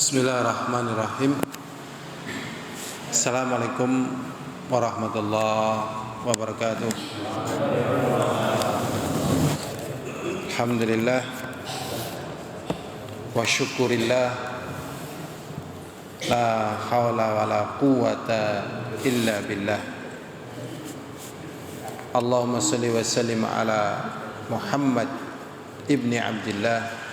Bismillahirrahmanirrahim. Assalamualaikum warahmatullahi wabarakatuh. Alhamdulillah wa syukurillah, la hawla wa la quwwata illa billah. Allahumma salli wa sallim ala Muhammad ibni Abdillah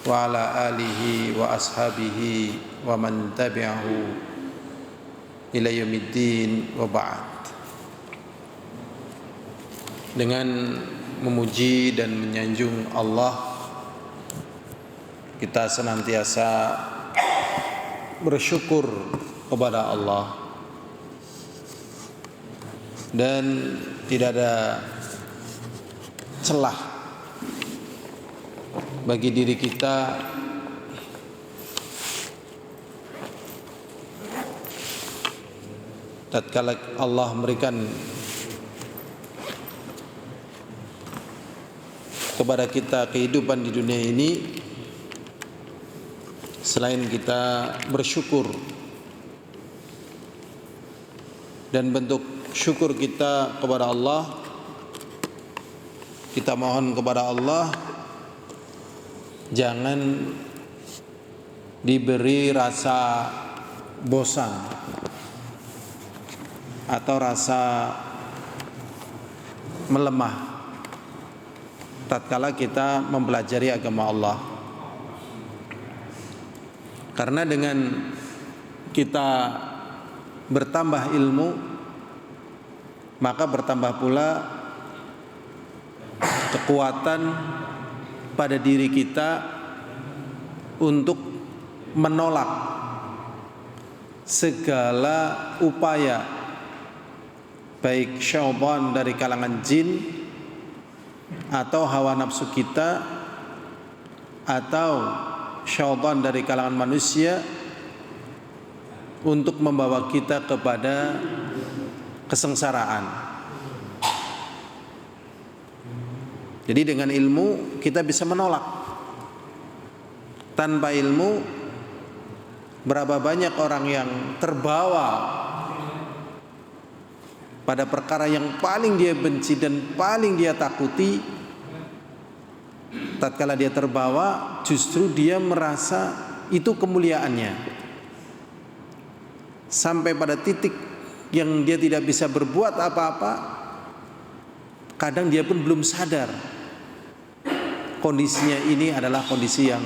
wa ala alihi wa ashabihi wa man tabi'ahu ila yaumiddin wa ba'd. Dengan memuji dan menyanjung Allah, kita senantiasa bersyukur kepada Allah, dan tidak ada celah bagi diri kita tatkala Allah memberikan kepada kita kehidupan di dunia ini, selain kita bersyukur, dan bentuk syukur kita kepada Allah, kita mohon kepada Allah jangan diberi rasa bosan atau rasa melemah tatkala kita mempelajari agama Allah. Karena dengan kita bertambah ilmu, maka bertambah pula kekuatan pada diri kita untuk menolak segala upaya baik syaitan dari kalangan jin atau hawa nafsu kita atau syaitan dari kalangan manusia untuk membawa kita kepada kesengsaraan. Jadi dengan ilmu kita bisa menolak. Tanpa ilmu, berapa banyak orang yang terbawa pada perkara yang paling dia benci dan paling dia takuti. Tatkala dia terbawa, justru dia merasa itu kemuliaannya, sampai pada titik yang dia tidak bisa berbuat apa-apa. Kadang dia pun belum sadar kondisinya ini adalah kondisi yang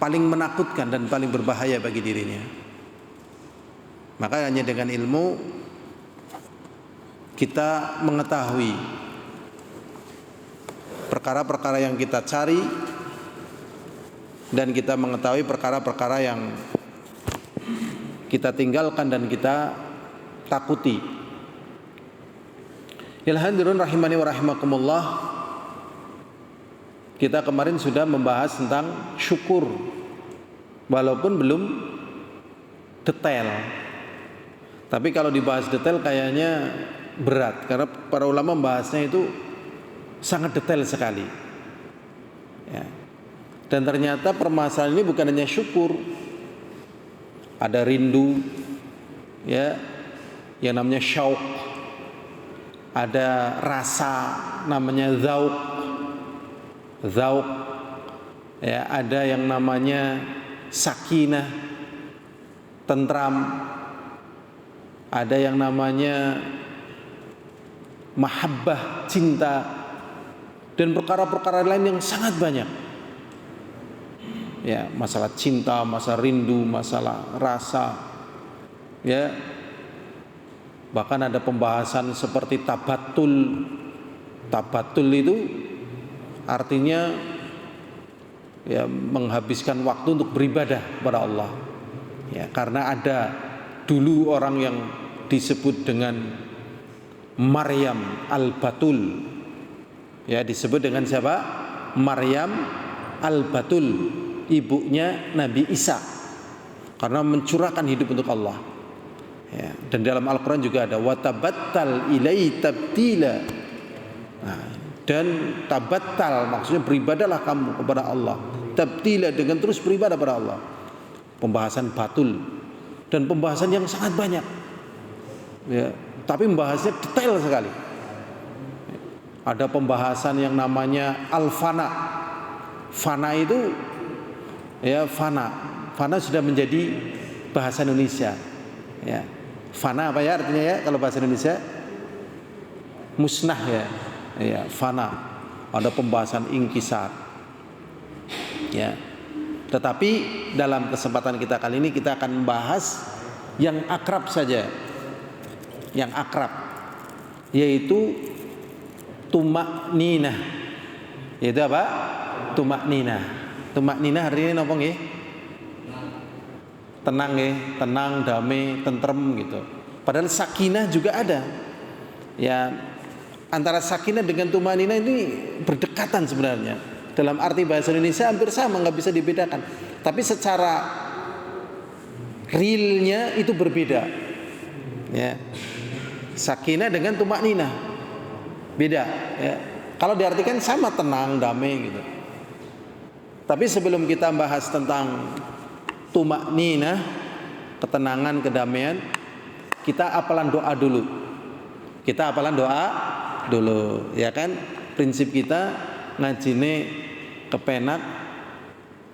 paling menakutkan dan paling berbahaya bagi dirinya. Maka hanya dengan ilmu kita mengetahui perkara-perkara yang kita cari, dan kita mengetahui perkara-perkara yang kita tinggalkan dan kita takuti. Alhamdulillah rahimani wa rahimakumullah. Kita kemarin sudah membahas tentang syukur, walaupun belum detail. Tapi kalau dibahas detail kayaknya berat, karena para ulama membahasnya itu sangat detail sekali. Ya. Dan ternyata permasalahan ini bukan hanya syukur, ada rindu, ya, yang namanya syauq, ada rasa namanya zauq, ya, ada yang namanya sakinah, tentram, ada yang namanya mahabbah, cinta, dan perkara-perkara lain yang sangat banyak. Ya, masalah cinta, masalah rindu, masalah rasa, ya. Bahkan ada pembahasan seperti tabattul. Tabattul itu artinya ya menghabiskan waktu untuk beribadah kepada Allah. Ya, karena ada dulu orang yang disebut dengan Maryam al-Batul. Ya, disebut dengan siapa? Maryam al-Batul, ibunya Nabi Isa, karena mencurahkan hidup untuk Allah. Ya, dan dalam Al-Quran juga ada watabattal ilai tabtila. Nah, dan tabattal maksudnya beribadalah kamu kepada Allah tabtila, dengan terus beribadah pada Allah. Pembahasan batul dan pembahasan yang sangat banyak. Ya, tapi membahasnya detail sekali. Ada pembahasan yang namanya al-fana. Fana itu ya fana. Fana sudah menjadi bahasa Indonesia. Ya. Fana apa ya artinya ya kalau bahasa Indonesia? Musnah ya. Ya, fana. Ada pembahasan inkisar. Ya. Tetapi dalam kesempatan kita kali ini kita akan membahas yang akrab saja. Yang akrab, yaitu tumak ninah. Yaitu apa? Tumak ninah. Tumak ninah hari ini napa nggih? Tenang nggih, tenang, damai, tentrem gitu. Padahal sakinah juga ada. Ya, antara sakinah dengan tumak ninah ini berdekatan sebenarnya. Dalam arti bahasa Indonesia hampir sama, nggak bisa dibedakan. Tapi secara realnya itu berbeda. Ya. Sakinah dengan tumak ninah beda ya. Kalau diartikan sama, tenang, damai gitu. Tapi sebelum kita bahas tentang tumak ninah, ketenangan, kedamaian, kita hafalan doa dulu. Kita hafalan doa dulu, ya kan? Prinsip kita ngajine kepenak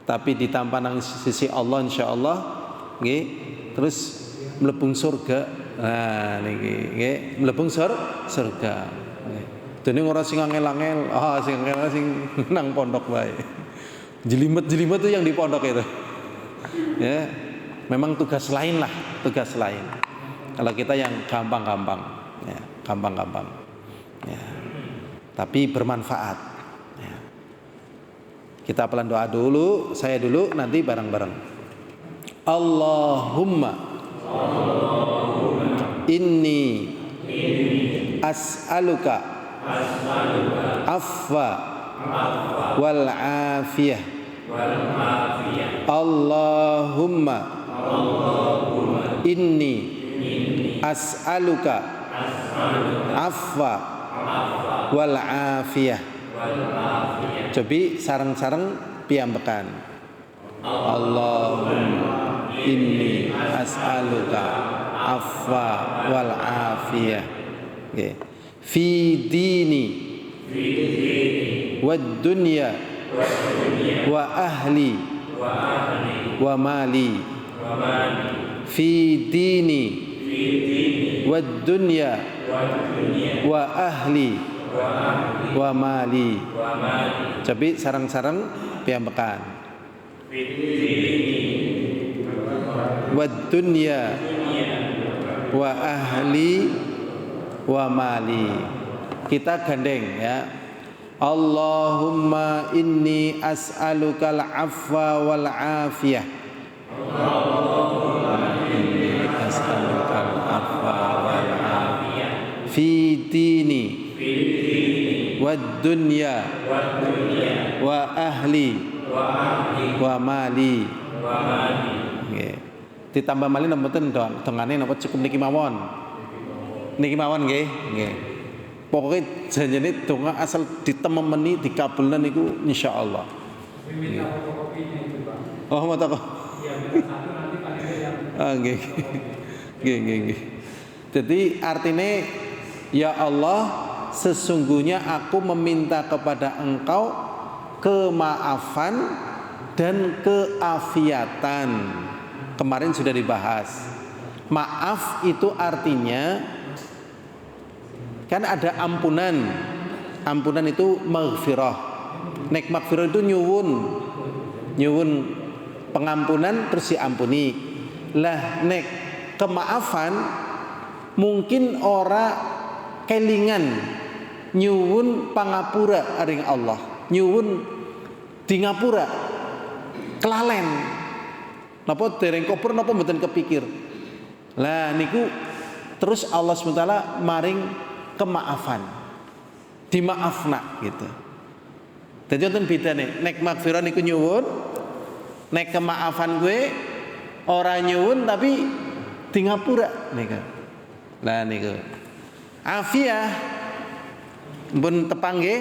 tapi ditampa nang sisi Allah insyaallah nggih. Terus mlebung surga. Nah niki nggih, mlebung surga. Dene ora sing angel-angel, sing angel sing nang pondok wae. Jelimet-jelimet itu yang di pondok itu. Ya, memang tugas lain lah, tugas lain. Kalau kita yang gampang-gampang, ya, gampang-gampang. Ya. Tapi bermanfaat. Ya. Kita pelan doa dulu, saya dulu, nanti bareng-bareng. Allahumma inni as'aluka afwa wal afiyah. Allahumma inni as'aluka afwa wal afiyah. Cobi sareng-sareng piyambekan. Allahumma inni as'aluka afwa wal afiyah. Okay. Fi dini wad dunya wa ahli wa mali. Fi dini wad dunya wa ahli wa mali. Cobi sareng-sareng piyambekan. Wad dunya wa ahli wa mali. Kita gandeng ya. Allahumma inni as'alukal afwa wal afiyah. Allahumma inni as'alukal afwa wal afiyah. Fi dini wad dunya wa ahli wa mali. Nggih. Ditambah malih mboten dongane napa cukup niki mawon. Niki mawon nggih, nggih. Pokoke janjane donga asal ditememeni dikabulna niku insyaallah. Nggih. Oh, mau tak? Iya, satu nanti panitia. Nggih. Nggih, nggih. Jadi artinya ya Allah, sesungguhnya aku meminta kepada Engkau kemaafan dan keafiatan. Kemarin sudah dibahas. Maaf itu artinya kan ada ampunan. Ampunan itu maghfirah. Nek maghfirah itu nyuwun pengampunan terus diampuni. Lah nek kemaafan mungkin ora kelingan nyuwun pangapura aring Allah. Nyuwun di ngapura kelalen. Napa dereng koper napa mboten kepikir. Lah niku terus Allah SWT maring kemaafan. Dimaafna gitu. Dadi wonten bedane. Nek maghfirah niku nyuwun, nek kemaafan gue ora nyuwun tapi di ngapura niku. Lah niku. Afiyah pun tepang nggih.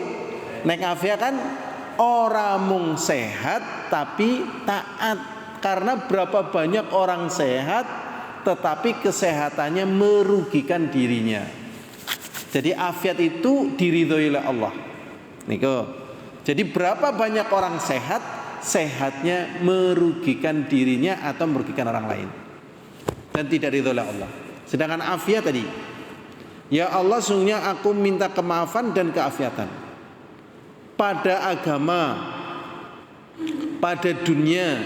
Nek afiyah kan Ora mung sehat tapi taat. Karena berapa banyak orang sehat tetapi kesehatannya merugikan dirinya. Jadi afiat itu diridhoi oleh Allah. Niko. Jadi berapa banyak orang sehat, sehatnya merugikan dirinya atau merugikan orang lain dan tidak ridho oleh Allah. Sedangkan afiat tadi, ya Allah sungguhnya aku minta kemaafan dan keafiatan pada agama, pada dunia,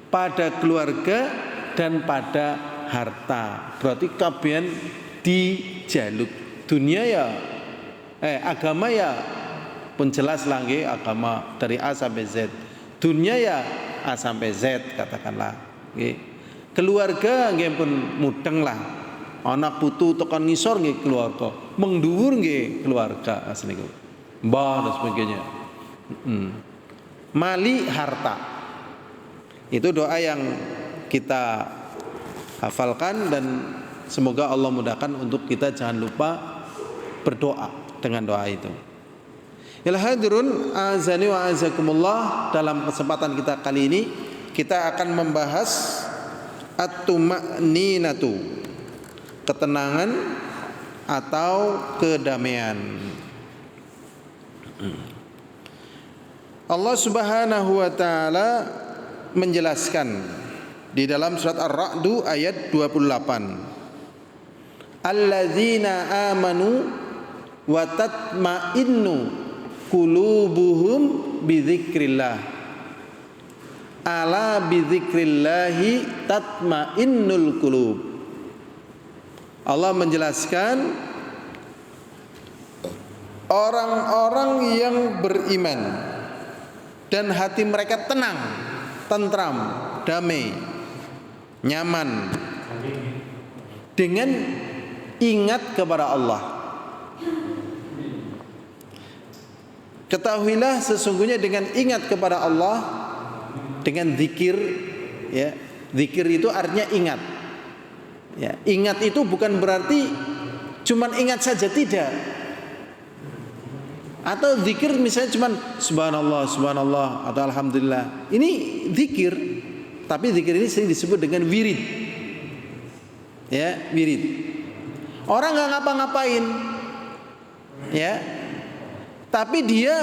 pada keluarga dan pada harta. Berarti kabian dijaluk. Dunia ya agama ya pun jelas lagi agama dari A sampai Z. Dunia ya A sampai Z katakanlah. Nggih. Keluarga nggih pun mudeng lah. Anak putu tekan ngisor nggih keluarga. Mengduwur nggih keluarga asniku. Mbah dan sebagainya. Mali harta. Itu doa yang kita hafalkan dan semoga Allah mudahkan untuk kita jangan lupa berdoa dengan doa itu. Ya hadirun azani wa azakumullah, dalam kesempatan kita kali ini kita akan membahas at-tuma'ninatu, ketenangan atau kedamaian. Allah Subhanahu wa taala menjelaskan di dalam surat Ar-Ra'd ayat 28. Alladzina amanu wa tatma'innu qulubuhum bidzikrillah. Ala bidzikrillahi tatma'innul qulub. Allah menjelaskan orang-orang yang beriman dan hati mereka tenang, tentram, damai, nyaman dengan ingat kepada Allah. Ketahuilah sesungguhnya dengan ingat kepada Allah, dengan zikir, ya, zikir itu artinya ingat. Ya, ingat itu bukan berarti cuman ingat saja, tidak. Atau zikir misalnya cuman subhanallah, subhanallah atau alhamdulillah. Ini zikir, tapi zikir ini sering disebut dengan wirid. Ya, wirid. Orang nggak ngapa-ngapain, ya, tapi dia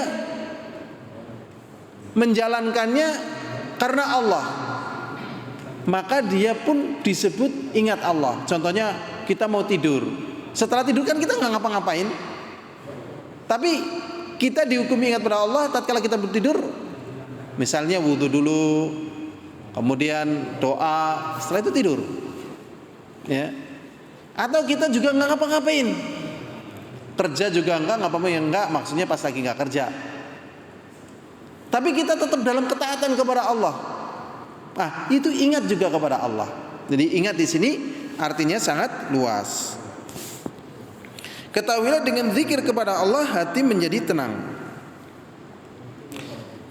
menjalankannya karena Allah, maka dia pun disebut ingat Allah. Contohnya kita mau tidur, setelah tidur kan kita nggak ngapa-ngapain, tapi kita dihukum ingat pada Allah tatkala kita tidur. Misalnya wudhu dulu, kemudian doa, setelah itu tidur, ya. Atau kita juga nggak ngapa-ngapain, kerja juga enggak, ngapa-ngapain enggak, maksudnya pas lagi nggak kerja, tapi kita tetap dalam ketaatan kepada Allah. Ah, itu ingat juga kepada Allah. Jadi ingat di sini artinya sangat luas. Ketahuilah dengan zikir kepada Allah hati menjadi tenang.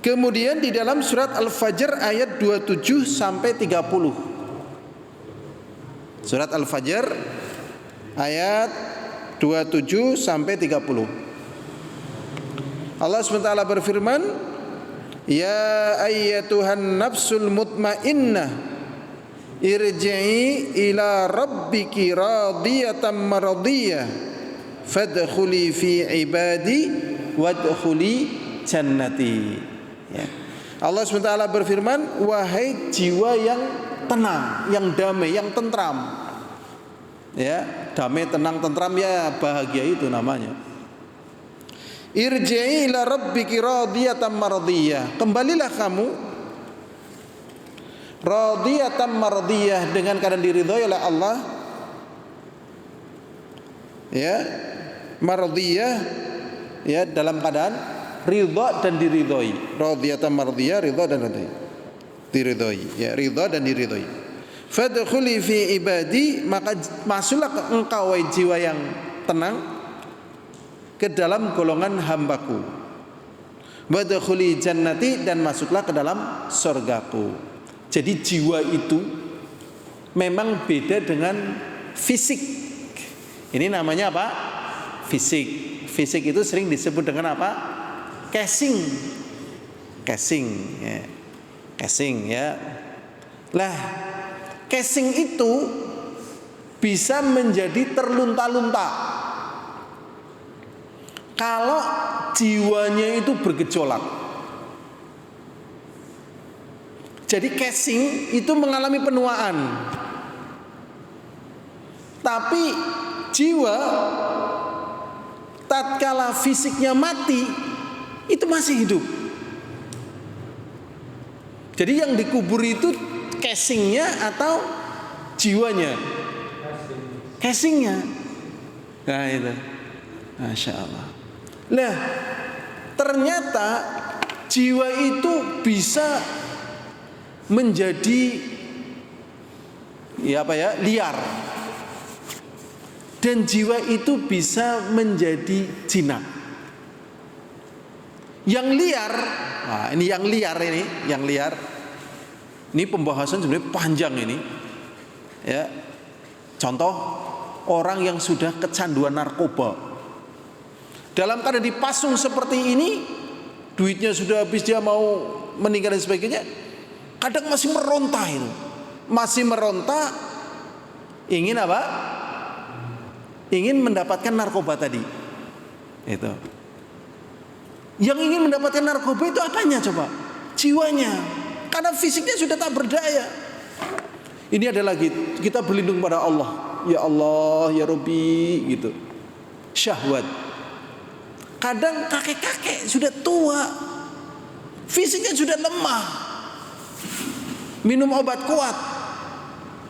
Kemudian di dalam surat Al-Fajr ayat 27 sampai 30. Surat Al-Fajr ayat 27 sampai 30. Allah SWT berfirman, ya ayyatuhan nafsul mutmainnah irji'i ila rabbiki radiyatan maradiyah fadkhuli fi ibadi wadkhuli jannati. Ya. Allah SWT berfirman, wahai jiwa yang tenang, yang damai, yang tentram. Ya, damai, tenang, tentram, ya bahagia itu namanya. Irji'i ila rabbiki radiyatan maradiyah. Kembalilah kamu radiyatan maradiyah, dengan keadaan diridhoi oleh Allah. Ya, maradiyah, ya, dalam keadaan ridha dan diridhoi. Radiyatan maradiyah, ridha dan diridhoi. Ya, ridha dan diridhoi. Fadkhuli fi ibadi, maka masuklah engkau wahai jiwa yang tenang ke dalam golongan hambaku. Wadkhuli jannati, dan masuklah ke dalam surgaku. Jadi jiwa itu memang beda dengan fisik. Ini namanya apa? Fisik. Fisik itu sering disebut dengan apa? Casing. casing ya. Casing ya. Lah, casing itu bisa menjadi terlunta-lunta kalau jiwanya itu bergejolak. Jadi casing itu mengalami penuaan, tapi jiwa tatkala fisiknya mati itu masih hidup. Jadi yang dikubur itu casingnya atau jiwanya? Casingnya. Nah itu, Masya Allah. Nah ternyata jiwa itu bisa menjadi liar, dan jiwa itu bisa menjadi jinak. Yang liar, nah ini yang liar. Ini pembahasan sebenarnya panjang ini. Ya, contoh orang yang sudah kecanduan narkoba, dalam keadaan dipasung seperti ini, duitnya sudah habis, dia mau meninggal dan sebagainya, kadang masih meronta itu, ingin apa? Ingin mendapatkan narkoba tadi. Itu. Yang ingin mendapatkan narkoba itu apanya coba? Jiwanya. Karena fisiknya sudah tak berdaya. Ini ada lagi, kita berlindung pada Allah. Ya Allah, ya Rabbi, gitu. Syahwat. Kadang kakek-kakek sudah tua, fisiknya sudah lemah, minum obat kuat,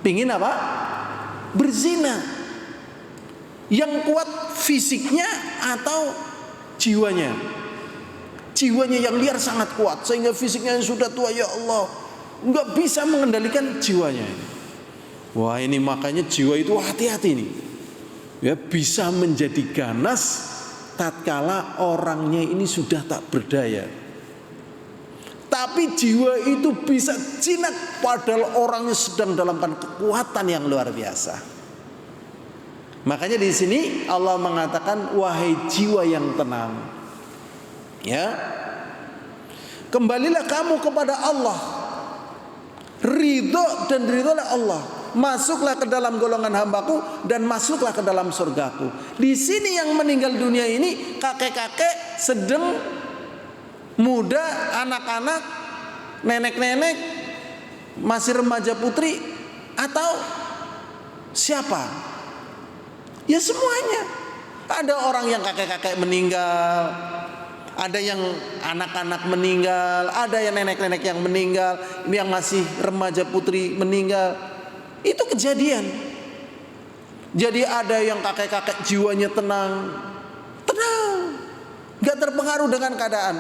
pingin apa? Berzina. Yang kuat fisiknya atau jiwanya? Jiwanya yang liar sangat kuat, sehingga fisiknya yang sudah tua, ya Allah, nggak bisa mengendalikan jiwanya. Wah, ini makanya jiwa itu hati-hati nih. Ya, bisa menjadi ganas tatkala orangnya ini sudah tak berdaya. Tapi jiwa itu bisa jinak padahal orangnya sedang dalam kekuatan yang luar biasa. Makanya di sini Allah mengatakan, wahai jiwa yang tenang, ya, kembalilah kamu kepada Allah, ridho dan ridholah Allah, masuklah ke dalam golongan hambaku dan masuklah ke dalam surgaku. Di sini yang meninggal dunia ini kakek-kakek, sedang, muda, anak-anak, nenek-nenek, masih remaja putri, atau siapa? Ya semuanya. Ada orang yang kakek-kakek meninggal, ada yang anak-anak meninggal, ada yang nenek-nenek yang meninggal, yang masih remaja putri meninggal. Itu kejadian. Jadi ada yang kakek-kakek jiwanya tenang, gak terpengaruh dengan keadaan.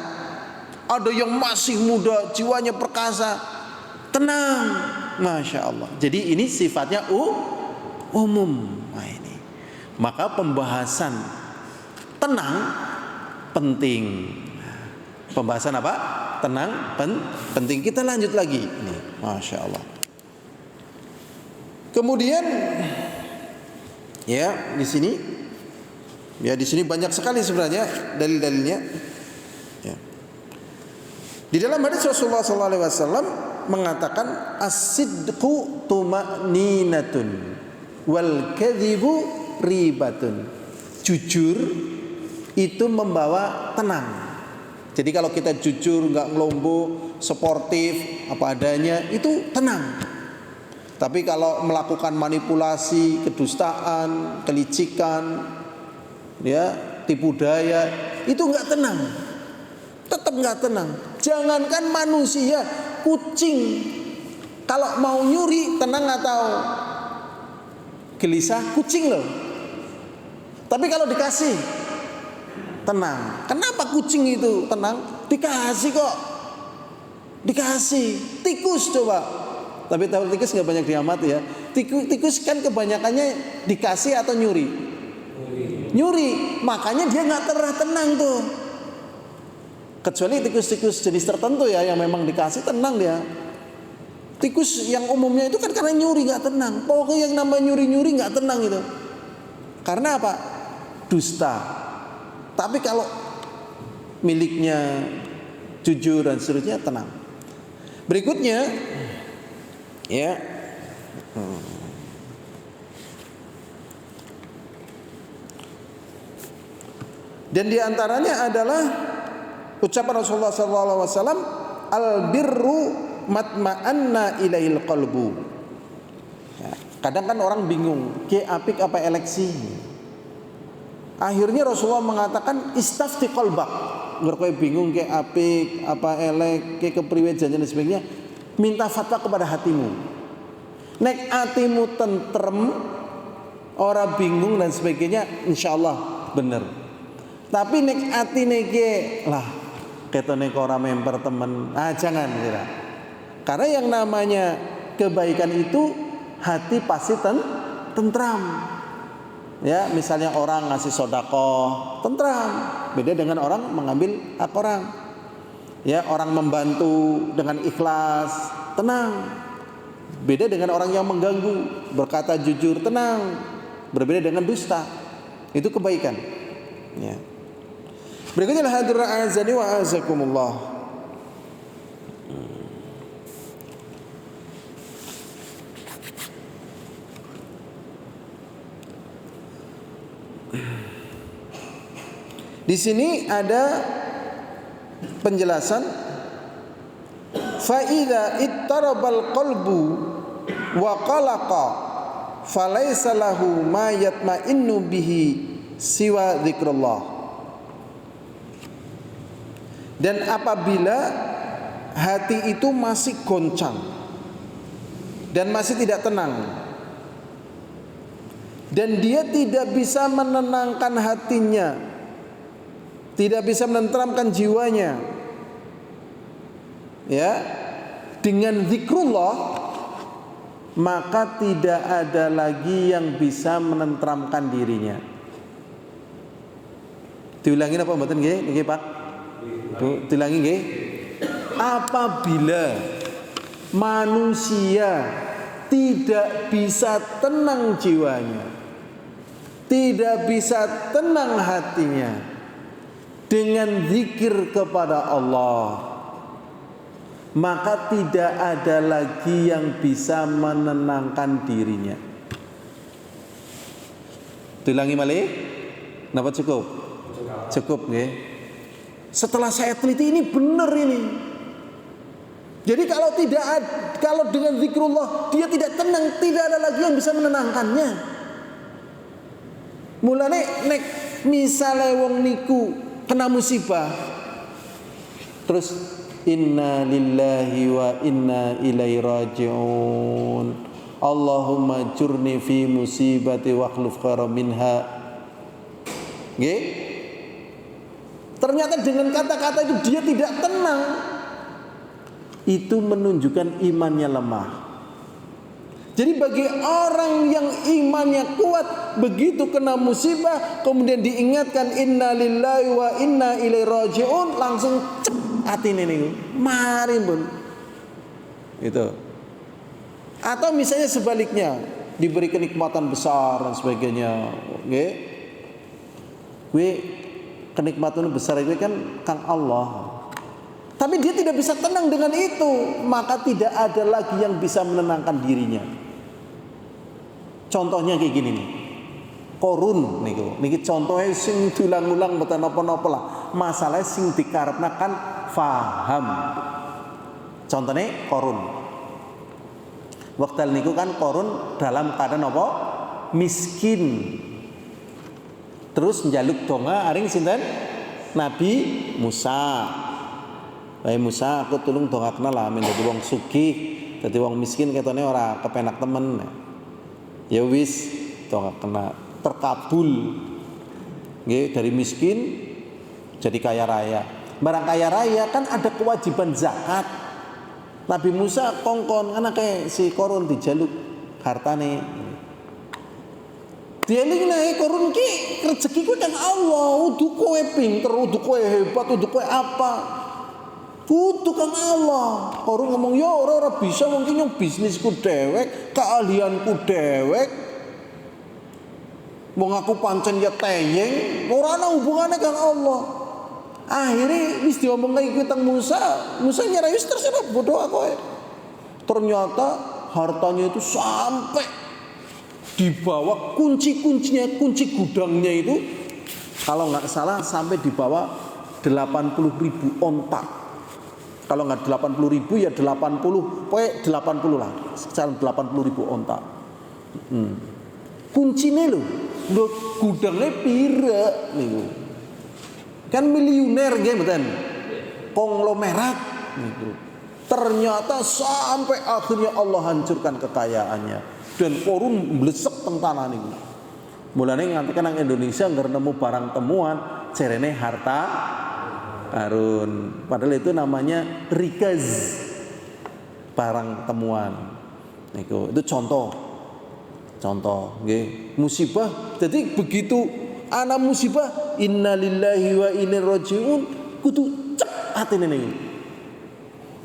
Ada yang masih muda, jiwanya perkasa, tenang, Masya Allah. Jadi ini sifatnya umum. Nah ini, maka pembahasan tenang penting. Pembahasan apa? Tenang penting. Kita lanjut lagi. Ini, Masya Allah. Kemudian, ya di sini banyak sekali sebenarnya dalil-dalilnya. Ya. Di dalam hadis Rasulullah SAW mengatakan, as-sidqu tuma'ninatun wal kadhibu ribatun. Jujur itu membawa tenang. Jadi kalau kita jujur, nggak ngelombok, sportif, apa adanya, itu tenang. Tapi kalau melakukan manipulasi, kedustaan, kelicikan, ya, tipu daya, itu nggak tenang. Tetap nggak tenang. Jangankan manusia, kucing kalau mau nyuri tenang atau gelisah? Kucing loh. Tapi kalau dikasih tenang. Kenapa kucing itu tenang? Dikasih kok. Dikasih. Tikus coba. Tapi tahu tikus nggak banyak diamati ya. Tikus kan kebanyakannya dikasih atau nyuri. Nyuri. Makanya dia nggak tenang tuh. Kecuali tikus-tikus jenis tertentu ya, yang memang dikasih tenang dia. Tikus yang umumnya itu kan karena nyuri nggak tenang. Pokoknya yang namanya nyuri nggak tenang itu. Karena apa? Dusta. Tapi kalau miliknya jujur dan seterusnya, tenang. Berikutnya ya, dan diantaranya adalah ucapan Rasulullah SAW, al birru matma'anna ilaihil qalbu. Ya, kadang kan orang bingung, ke apik apa eleksi? Akhirnya Rasulullah mengatakan istafti qalbak. Berkoy bingung ke apik apa elek, ke kepriwe janjian dan sebagainya, minta fatwa kepada hatimu. Nek hatimu tentrem, ora bingung dan sebagainya, insyaallah bener. Tapi nek atine ke lah ketone ora member temen, jangan kira. Karena yang namanya kebaikan itu hati pasti tentram. Ya, misalnya orang ngasih sedekah, tentram. Beda dengan orang mengambil hak orang. Ya, orang membantu dengan ikhlas, tenang. Beda dengan orang yang mengganggu, berkata jujur, tenang. Berbeda dengan dusta. Itu kebaikan. Ya. Berikutnya hadirin azani wa azakumullah. Di sini ada penjelasan fa idza ittarabal qalbu wa qalaqa falaysa lahu ma yatma'innu bihi siwa dzikrullah. Dan apabila hati itu masih goncang dan masih tidak tenang, dan dia tidak bisa menenangkan hatinya, tidak bisa menenteramkan jiwanya, ya, dengan zikrullah, maka tidak ada lagi yang bisa menenteramkan dirinya. Diulangin apa mboten nggih? Nggih Pak. Diulangi nggih. Apabila manusia tidak bisa tenang jiwanya, tidak bisa tenang hatinya dengan zikir kepada Allah, maka tidak ada lagi yang bisa menenangkan dirinya. Diulangi malih? Napa cukup? Cukup nggih. Setelah saya teliti ini benar ini. Jadi kalau dengan zikrullah dia tidak tenang, tidak ada lagi yang bisa menenangkannya. Mulane nek misale wong niku kena musibah, terus inna lillahi wa inna ilaihi raji'un, Allahumma jurni fi musibati wa akhlif khairan minha. Nggih? Ternyata dengan kata-kata itu dia tidak tenang. Itu menunjukkan imannya lemah. Jadi bagi orang yang imannya kuat, begitu kena musibah kemudian diingatkan inna lillahi wa inna ilaihi raji'un, langsung cep atine niku. Mari pun. Itu. Atau misalnya sebaliknya, diberi kenikmatan besar dan sebagainya, nggih. Kuwi kenikmatan besar itu kan Kang Allah. Tapi dia tidak bisa tenang dengan itu, maka tidak ada lagi yang bisa menenangkan dirinya. Contohnya kayak gini nih. Korun niku. Niki contohnya sing diulang-ulang mboten napa-napa lah. Masalah sing dikarepna kan faham. Contohnya korun. Wekdal niku kan korun dalam keadaan apa? Miskin. Terus njaluk donga aring sinten? Nabi Musa. Wahai Musa, aku tulung dongakna lah men dadi wong sugih, dadi wong miskin ketone ora kepenak temen. Ya wis, dongakna terkabul. Nggih, dari miskin jadi kaya raya. Barang kaya raya kan ada kewajiban zakat. Nabi Musa kongkon ana kae si Korun dijaluk hartane. Dieling nae Korun ki rezeki ku kan Allah, udu kowe pinter, udu kowe hebat, udu kowe apa? Kudu kang Allah. Korun ngomong yo ora bisa mungkin yang bisnisku dewek, keahlianku dewek. Wong aku pancen ya teyeng, ora ana hubungane kang Allah. Akhirnya wis diomong kayak gitu Musa nyerah wis terserah bodoh aku. Ternyata hartanya itu sampai dibawa kunci-kuncinya, kunci gudangnya itu kalau nggak salah sampai dibawa 80.000 onta. Kalau nggak 80.000 ya 80, pokoknya 80 lah, sekitar 80.000 onta. Kuncinya loh gudangnya pira nih. Kan miliuner gitu kan, konglomerat gitu. Ternyata sampai akhirnya Allah hancurkan kekayaannya dan korun blesek teng tanah niku. Mulane nganti kan nang Indonesia ngger nemu barang temuan jarene harta karun. Padahal itu namanya rikaz, barang temuan. Niku itu contoh nggih. Musibah jadi begitu ana musibah innalillahi wa inna rajiun kudu cep atine niku.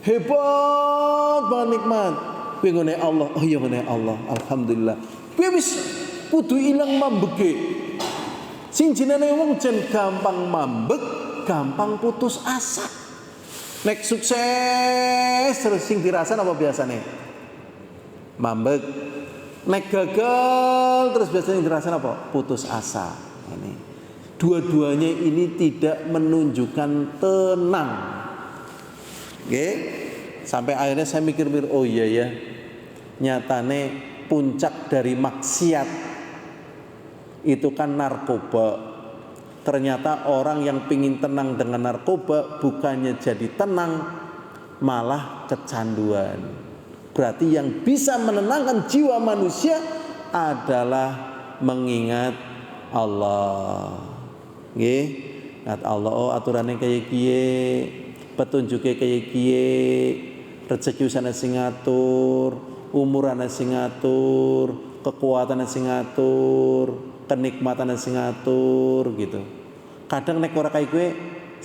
Hebat banget nikmat. Kuwi ngene Allah, oh iya ngene Allah, alhamdulillah. Kuwi wis kudu ilang mambeke. Sing jenenge wong jen gampang mambek, gampang putus asa. Nek sukses terus sing dirasakan apa biasane? Mambek. Nek gagal terus biasanya dirasakan apa? Putus asa. Ini dua-duanya ini tidak menunjukkan tenang. Oke? Sampai akhirnya saya mikir-mikir, oh iya ya, nyatane puncak dari maksiat itu kan narkoba. Ternyata orang yang pingin tenang dengan narkoba bukannya jadi tenang, malah kecanduan. Berarti yang bisa menenangkan jiwa manusia adalah mengingat Allah. Nggih, ingat Allah, oh aturane kaya kiye, petunjuke kaya kiye, rezeki usane sing ngatur, umurane sing ngatur, kekuatane sing ngatur, kenikmatane sing ngatur gitu. Kadang nek ora kaya kowe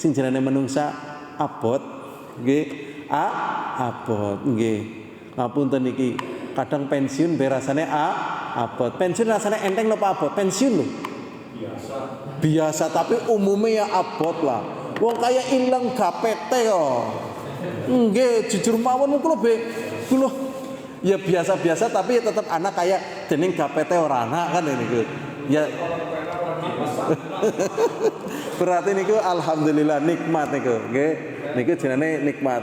sing jenenge menungsa abot, nggih, abot, nggih. Ngapunten iki, kadang pensiun berasane abot. Pensiun rasane enteng lho Pak abot, pensiun lho. Biasa tapi umumnya ya abot lah. Wong kaya ilang gapete yo. Nggih, jujur mawon kula kula ya biasa-biasa tapi tetap anak kaya dening gapete ora anak kan niku. Ya berarti niku alhamdulillah nikmat niku, nggih. Niku jenenge nikmat.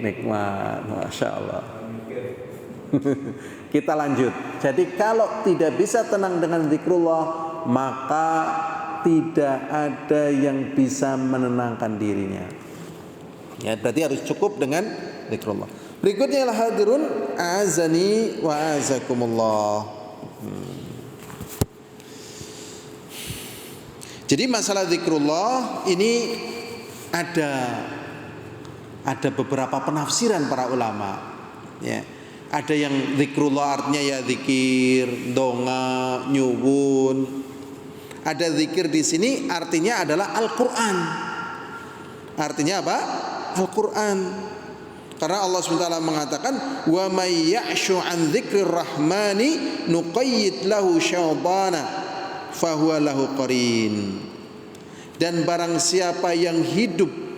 Nikmat, Masya Allah. Kita lanjut. Jadi kalau tidak bisa tenang dengan zikrullah, maka tidak ada yang bisa menenangkan dirinya. Ya, berarti harus cukup dengan zikrullah. Berikutnya adalah hadirun azani wa azakumullah. Jadi masalah zikrullah ini ada beberapa penafsiran para ulama. Ya. Ada yang zikrullah artinya ya zikir, donga, nyuwun. Ada zikir di sini artinya adalah Al-Qur'an. Artinya apa? Al-Qur'an. Karena Allah SWT mengatakan wa may ya'shu an dzikrir rahmani nuqayyid lahu syaitana fahuwa lahu qarin. Dan barang siapa yang hidup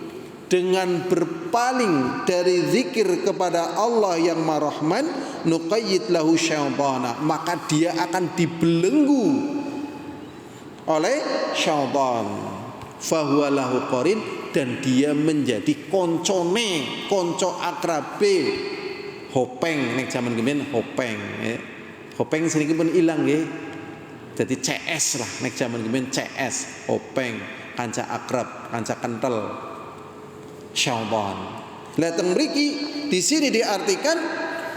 dengan berpaling dari zikir kepada Allah yang Mar-Rahman, nuqayyid lahu syaitana, maka dia akan dibelenggu oleh syaitan. Fahuwa lahu qarin, dan dia menjadi koncone, konco akrabe. Hopeng nek zaman kemen hopeng, ya. Hopeng seniki pun ilang nggih. Jadi CS lah nek zaman kemen CS, hopeng, kanca akrab, kanca kental. Syaitan. Lah teng mriki di sini diartikan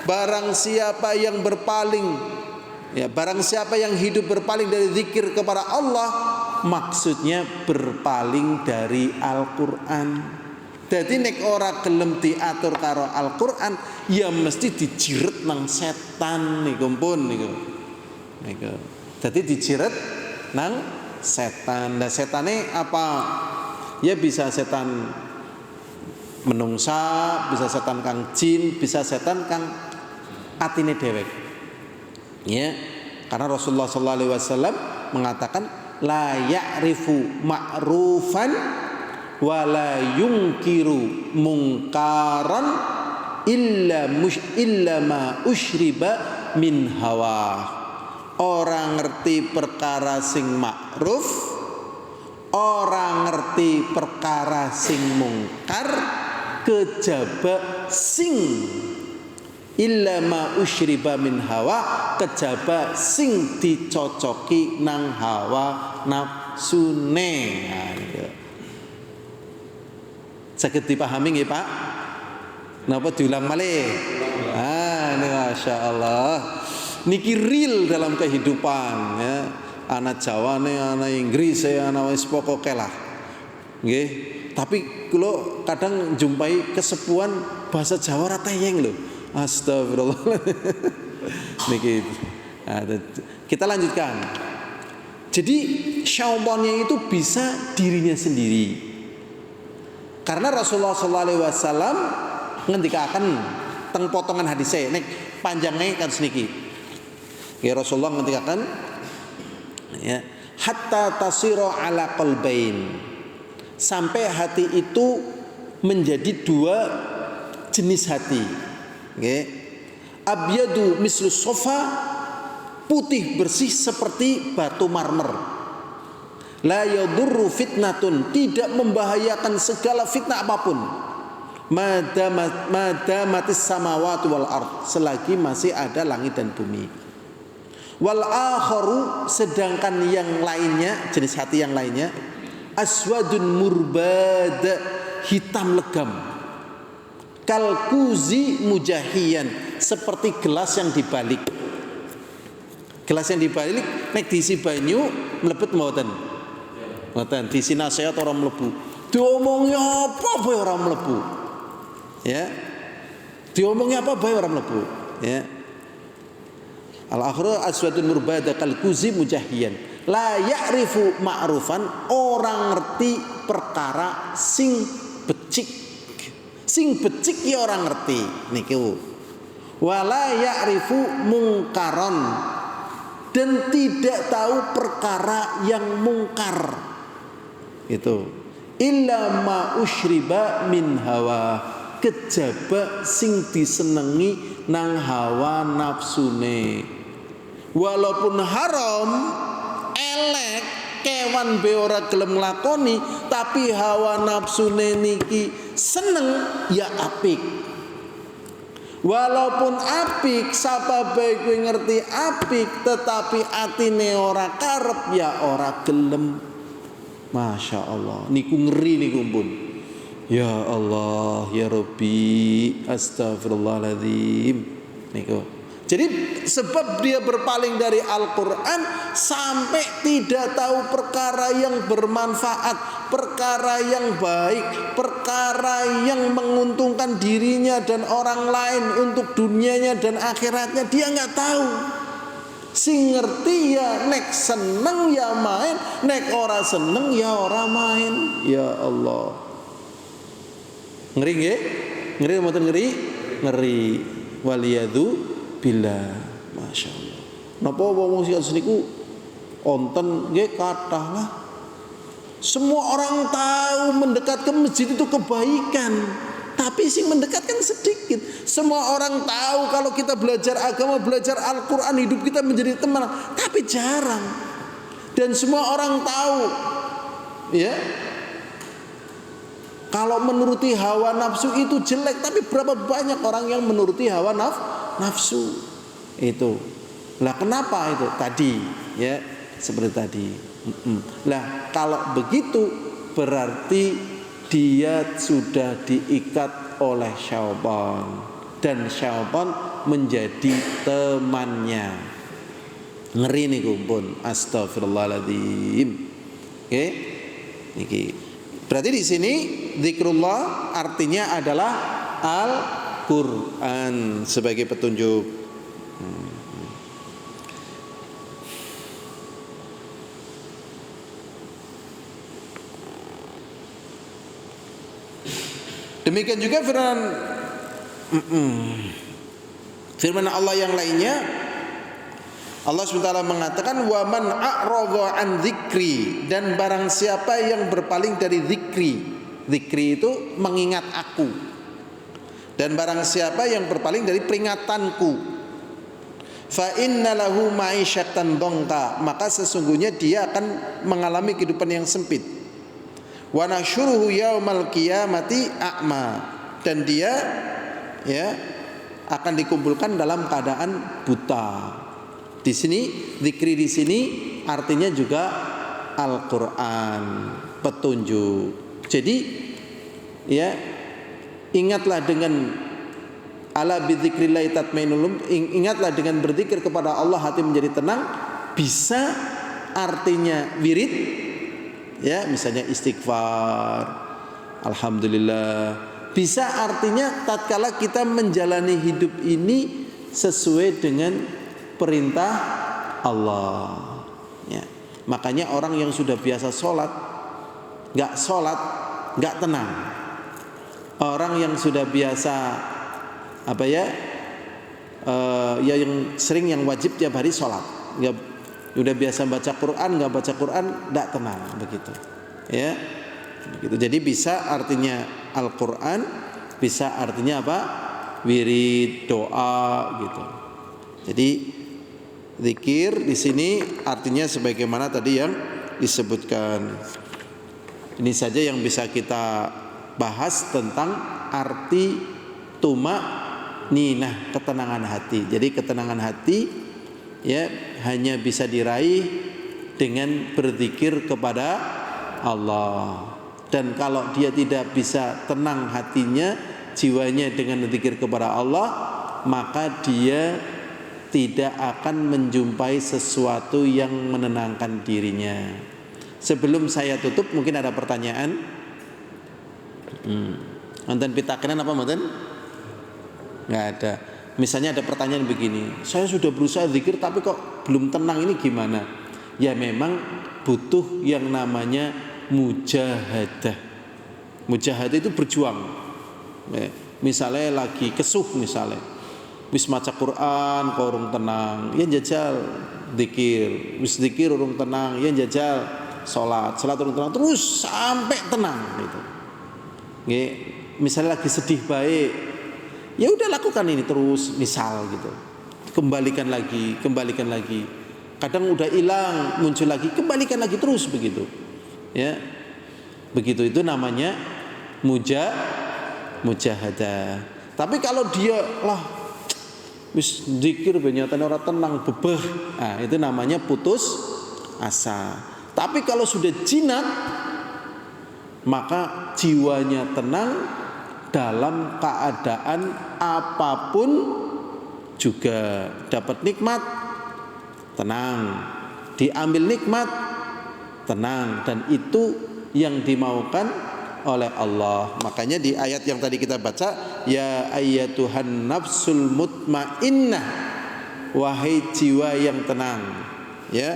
barang siapa yang berpaling, ya barang siapa yang hidup berpaling dari zikir kepada Allah, maksudnya berpaling dari Al-Qur'an. Jadi nek ora gelem diatur karo Al-Qur'an, ya mesti dijiret nang setan niku pun niku. Niku. Jadi dijiret nang setan. Nah setane apa? Ya bisa setan menungsa, bisa setan kang jin, bisa setan kang atine dhewek. Ya, karena Rasulullah SAW mengatakan la ya'rifu ma'rufan wa la yungkiru mungkaran illa ma usyriba min hawa. Orang ngerti perkara sing ma'ruf, orang ngerti perkara sing mungkar, kejaba sing illa ma usyriba min hawa, kejaba sing dicocoki nang hawa nafsune. Saged dipahami nggih Pak? Napa diulang malih? Ini Masya Allah. Niki real dalam kehidupan ya. Anak Jawa nih, anak Inggris ya, anak wis pokoke lah. Nggih. Tapi kalau kadang jumpai kesepuan bahasa Jawa ra teyeng lho. Astagfirullah. Niki. Kita lanjutkan. Jadi syaitannya itu bisa dirinya sendiri. Karena Rasulullah SAW ngendikaken teng potongan hadisnya nek panjangnya kan sedikit. Ya Rasulullah ngendikaken ya, hatta tasira ala qalbain, sampai hati itu menjadi dua jenis hati. Nggih. Abyadu mislu sofa, putih bersih seperti batu marmer. La yadurru fitnatun, tidak membahayakan segala fitnah apapun. Madamatis samawati wal ard, selagi masih ada langit dan bumi. Wal akharu, sedangkan yang lainnya, jenis hati yang lainnya, aswadun murbad, hitam legam, kalkuzi mujahiyan, seperti gelas yang dibalik. Gelas yang dibalik nek diisi banyu mlebet mboten? Mboten, diisi nasihat ora mlebu. Diomongi apa bae ora mlebu. Ya. Diomongi apa bae ora mlebu, ya. Al-akhru aswadun murbada kalkuzi mujahiyan, la ya'rifu ma'rufan, orang ngerti perkara sing becik. Sing becik ya orang ngerti niku. Wala ya'rifu mungkaron, dan tidak tahu perkara yang mungkar. Itu illa ma usyriba min hawa, kejaba sing disenengi nang hawa nafsune. Walaupun haram, elek, kewan be ora gelem nglakoni, tapi hawa nafsune niki seneng, ya apik. Walaupun apik, sapa bae kowe ngerti apik, tetapi atine ora karep, ya ora gelem. Masya Allah, niku ngeri niku pun. Ya Allah, ya Rabbi, astagfirullahaladzim. Niku. Jadi sebab dia berpaling dari Al-Quran, sampai tidak tahu perkara yang bermanfaat, perkara yang baik, perkara yang menguntungkan dirinya dan orang lain untuk dunianya dan akhiratnya, dia nggak tahu. Sing ngerti ya nek seneng ya main, nek ora seneng ya ora main. Ya Allah. Ngeri nggih? Ngeri mboten ngeri? Ngeri. Waliyadu billah. Masya Allah. Napa wong sing niku onten nggih kathah lah. Semua orang tahu mendekat ke masjid itu kebaikan, tapi sing mendekat kan sedikit. Semua orang tahu kalau kita belajar agama, belajar Al-Quran, hidup kita menjadi tenang, tapi jarang. Dan semua orang tahu, ya, kalau menuruti hawa nafsu itu jelek, tapi berapa banyak orang yang menuruti hawa nafsu itu. Lah kenapa itu? Tadi, ya, seperti tadi. Lah kalau begitu berarti dia sudah diikat oleh syaitan, dan syaitan menjadi temannya. Ngeri nih kumpul. Astagfirullahaladzim. Oke, niki. Berarti di sini zikrullah artinya adalah Al-Quran sebagai petunjuk. Demikian juga firman Allah yang lainnya, Allah SWT mengatakan wa man a'radha an dzikri, dan barang siapa yang berpaling dari zikri. Zikri itu mengingat aku. Dan barang siapa yang berpaling dari peringatanku, fa inna lahu ma'isyatan dhanka, maka sesungguhnya dia akan mengalami kehidupan yang sempit. Wa nahsyuruhu yaumal qiyamati a'ma, dan dia ya akan dikumpulkan dalam keadaan buta. Di sini zikri di sini artinya juga Al-Qur'an, petunjuk. Jadi ya ingatlah dengan ala bidzikrillah tatmainnul, ingatlah dengan berzikir kepada Allah hati menjadi tenang. Bisa artinya wirid ya, misalnya istighfar, alhamdulillah. Bisa artinya tatkala kita menjalani hidup ini sesuai dengan perintah Allah ya. Makanya orang yang sudah biasa sholat, nggak tenang. Orang yang sudah biasa yang sering, yang wajib tiap hari sholat, udah biasa baca Quran, nggak baca Quran, nggak tenang begitu ya. Begitu. Jadi bisa artinya Al-Quran, bisa artinya apa? Wirid, doa gitu. Jadi zikir di sini artinya sebagaimana tadi yang disebutkan. Ini saja yang bisa kita bahas tentang arti tumaninah, ketenangan hati. Jadi ketenangan hati ya hanya bisa diraih dengan berzikir kepada Allah. Dan kalau dia tidak bisa tenang hatinya, jiwanya dengan berzikir kepada Allah, maka dia tidak akan menjumpai sesuatu yang menenangkan dirinya. Sebelum saya tutup, mungkin ada pertanyaan. Nonton pitakenan apa nonton? Nggak ada. Misalnya ada pertanyaan begini, saya sudah berusaha zikir tapi kok belum tenang, ini gimana? Ya memang butuh yang namanya mujahadah. Mujahadah itu berjuang. Misalnya lagi kesuh, misalnya wis maca Quran kok urung tenang, ya jajal zikir. Wis zikir urung tenang, ya jajal salat urung tenang, terus sampai tenang gitu. Nggih, misalnya lagi sedih baik, ya udah lakukan ini terus, misal gitu. Kembalikan lagi. Kadang udah hilang, muncul lagi, kembalikan lagi terus begitu. Ya. Begitu, itu namanya mujahadah. Tapi kalau dia lah wis zikir nyatane ora tenang, bebeh. Nah, itu namanya putus asa. Tapi kalau sudah jinak, maka jiwanya tenang dalam keadaan apapun juga. Dapat nikmat, tenang. Diambil nikmat, tenang. Dan itu yang dimaukan oleh Allah. Makanya di ayat yang tadi kita baca, ya ayyatuhan nafsul mutmainnah, wahai jiwa yang tenang. Ya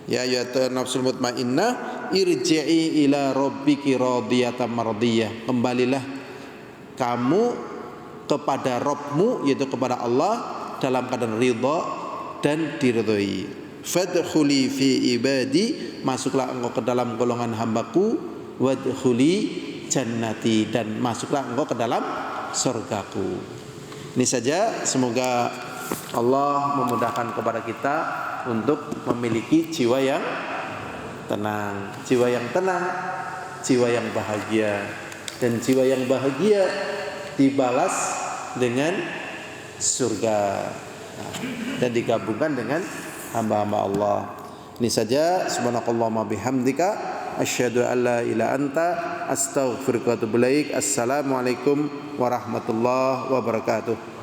ayyatuhan nafsul mutmainnah, irji'i ila rabbiki radiyatan mardiyah. Kembalilah kamu kepada Rabbmu, yaitu kepada Allah, dalam keadaan ridha dan diridhoi. Fadkhuli fi ibadi, masuklah engkau ke dalam golongan hambaku, wadkhuli jannati, dan masuklah engkau ke dalam surgaku. Ini saja, semoga Allah memudahkan kepada kita untuk memiliki jiwa yang tenang. Jiwa yang tenang, jiwa yang bahagia. Dan jiwa yang bahagia dibalas dengan surga, dan digabungkan dengan hamba-hamba Allah. Ini saja, subhanakallahumma bihamdika asyhadu an la ilaha anta astaghfiruka wa atubu ilaik. Assalamualaikum warahmatullahi wabarakatuh.